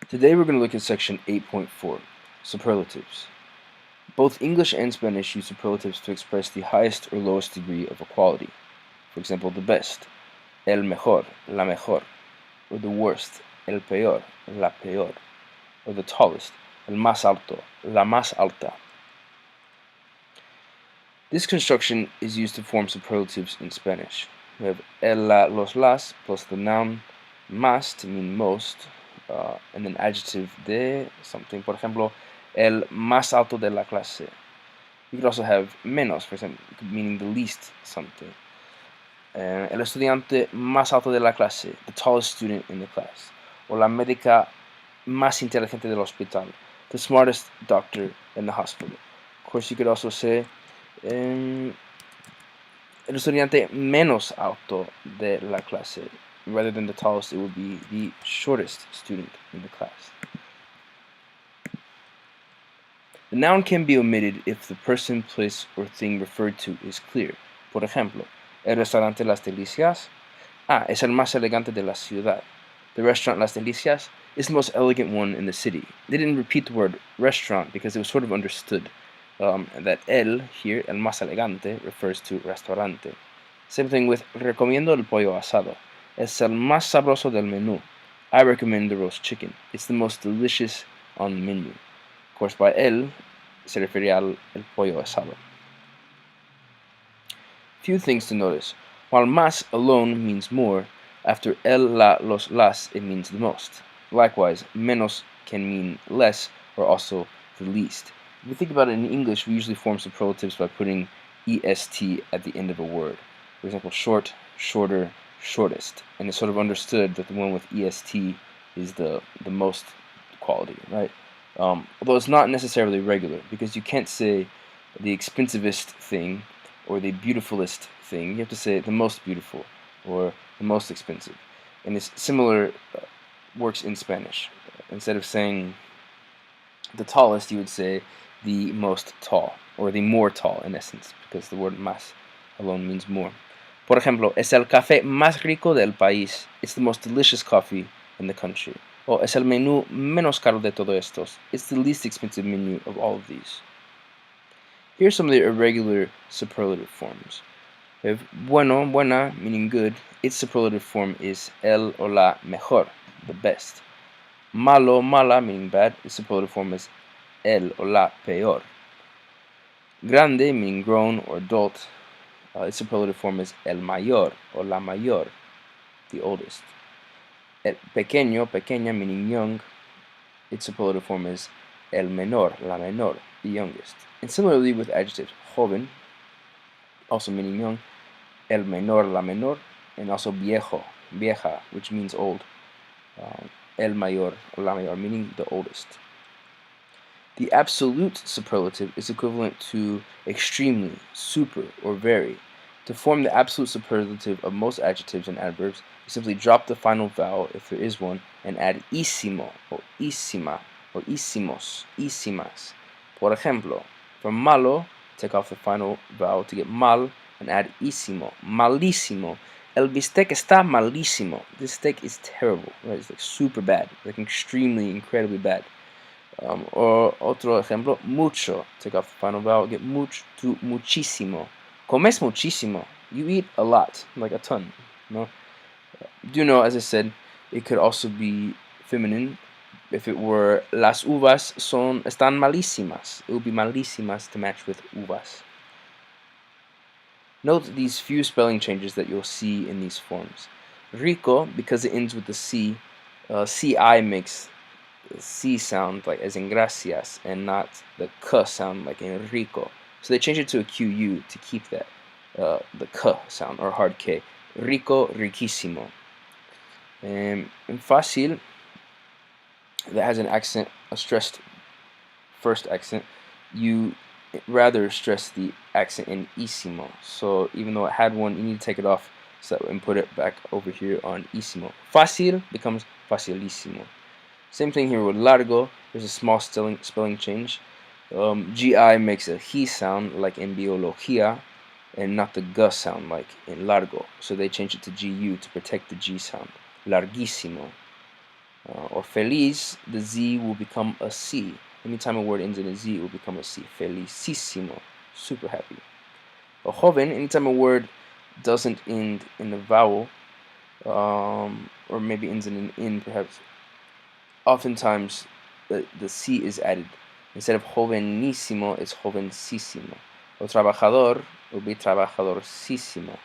Today we're going to look at section 8.4, superlatives. Both English and Spanish use superlatives to express the highest or lowest degree of a quality. For example, the best, el mejor, la mejor, or the worst, el peor, la peor, or the tallest, el más alto, la más alta. This construction is used to form superlatives in Spanish. We have el, la, los, las, plus the noun más to mean most, and then adjective de something. Por ejemplo, el más alto de la clase. You could also have menos, for example, meaning the least something. El estudiante más alto de la clase, the tallest student in the class. O la médica más inteligente del hospital, the smartest doctor in the hospital. Of course, you could also say el estudiante menos alto de la clase. Rather than the tallest, it would be the shortest student in the class. The noun can be omitted if the person, place, or thing referred to is clear. Por ejemplo, el restaurante Las Delicias, es el más elegante de la ciudad. The restaurant Las Delicias is the most elegant one in the city. They didn't repeat the word restaurant because it was sort of understood that el here, el más elegante, refers to restaurante. Same thing with recomiendo el pollo asado. Es el más sabroso del menú. I recommend the roast chicken. It's the most delicious on the menu. Of course, by el se refería al el pollo asado. Few things to notice. While más alone means more, after el, la, los, las, it means the most. Likewise, menos can mean less or also the least. If you think about it in English, we usually form superlatives by putting est at the end of a word. For example, short, shorter, shortest. And it's sort of understood that the one with est is the most quality, right? Although it's not necessarily regular, because you can't say the expensivest thing or the beautifulest thing. You have to say the most beautiful or the most expensive. And it's similar works in Spanish. Instead of saying the tallest, you would say the most tall, or the more tall in essence, because the word más alone means more. Por ejemplo, es el café más rico del país. It's the most delicious coffee in the country. O es el menú menos caro de todos estos. It's the least expensive menu of all of these. Here are some of the irregular superlative forms. We have bueno, buena, meaning good. Its superlative form is el o la mejor, the best. Malo, mala, meaning bad. Its superlative form is el o la peor. Grande, meaning grown or adult. Its superlative form is el mayor or la mayor, the oldest. El pequeño, pequeña, meaning young. Its superlative form is el menor, la menor, the youngest. And similarly with adjectives, joven, also meaning young, el menor, la menor, and also viejo, vieja, which means old. El mayor, or la mayor, meaning the oldest. The absolute superlative is equivalent to extremely, super, or very. To form the absolute superlative of most adjectives and adverbs, you simply drop the final vowel, if there is one, and add ísimo, or ísima, or ísimos, ísimas. Por ejemplo, for malo, take off the final vowel to get mal, and add ísimo, malísimo. El bistec está malísimo. This steak is terrible, right? It's like super bad, like extremely, incredibly bad. Or otro ejemplo, mucho. Take off the final vowel, get much to muchísimo. Comes muchísimo. You eat a lot, like a ton. No? Do know, as I said, it could also be feminine. If it were las uvas están malísimas. It would be malísimas to match with uvas. Note these few spelling changes that you'll see in these forms. Rico, because it ends with the C, CI makes the C sound like as in gracias and not the K sound like in rico. So they changed it to a QU to keep that, the K sound or hard K. Rico, riquísimo. And fácil, that has an accent, a stressed first accent, you rather stress the accent in ísimo. So even though it had one, you need to take it off and put it back over here on ísimo. Fácil becomes facilísimo. Same thing here with largo. There's a small spelling change. GI makes a he sound like in biología and not the g sound like in largo. So they changed it to GU to protect the G sound. Larguísimo. Or feliz, the Z will become a C. Anytime a word ends in a Z, it will become a C. Felicissimo, super happy. A joven, anytime a word doesn't end in a vowel, or maybe ends in an in, perhaps, oftentimes the C is added. Instead of jovenísimo, it's jovencísimo. O trabajador will be trabajadorcísimo.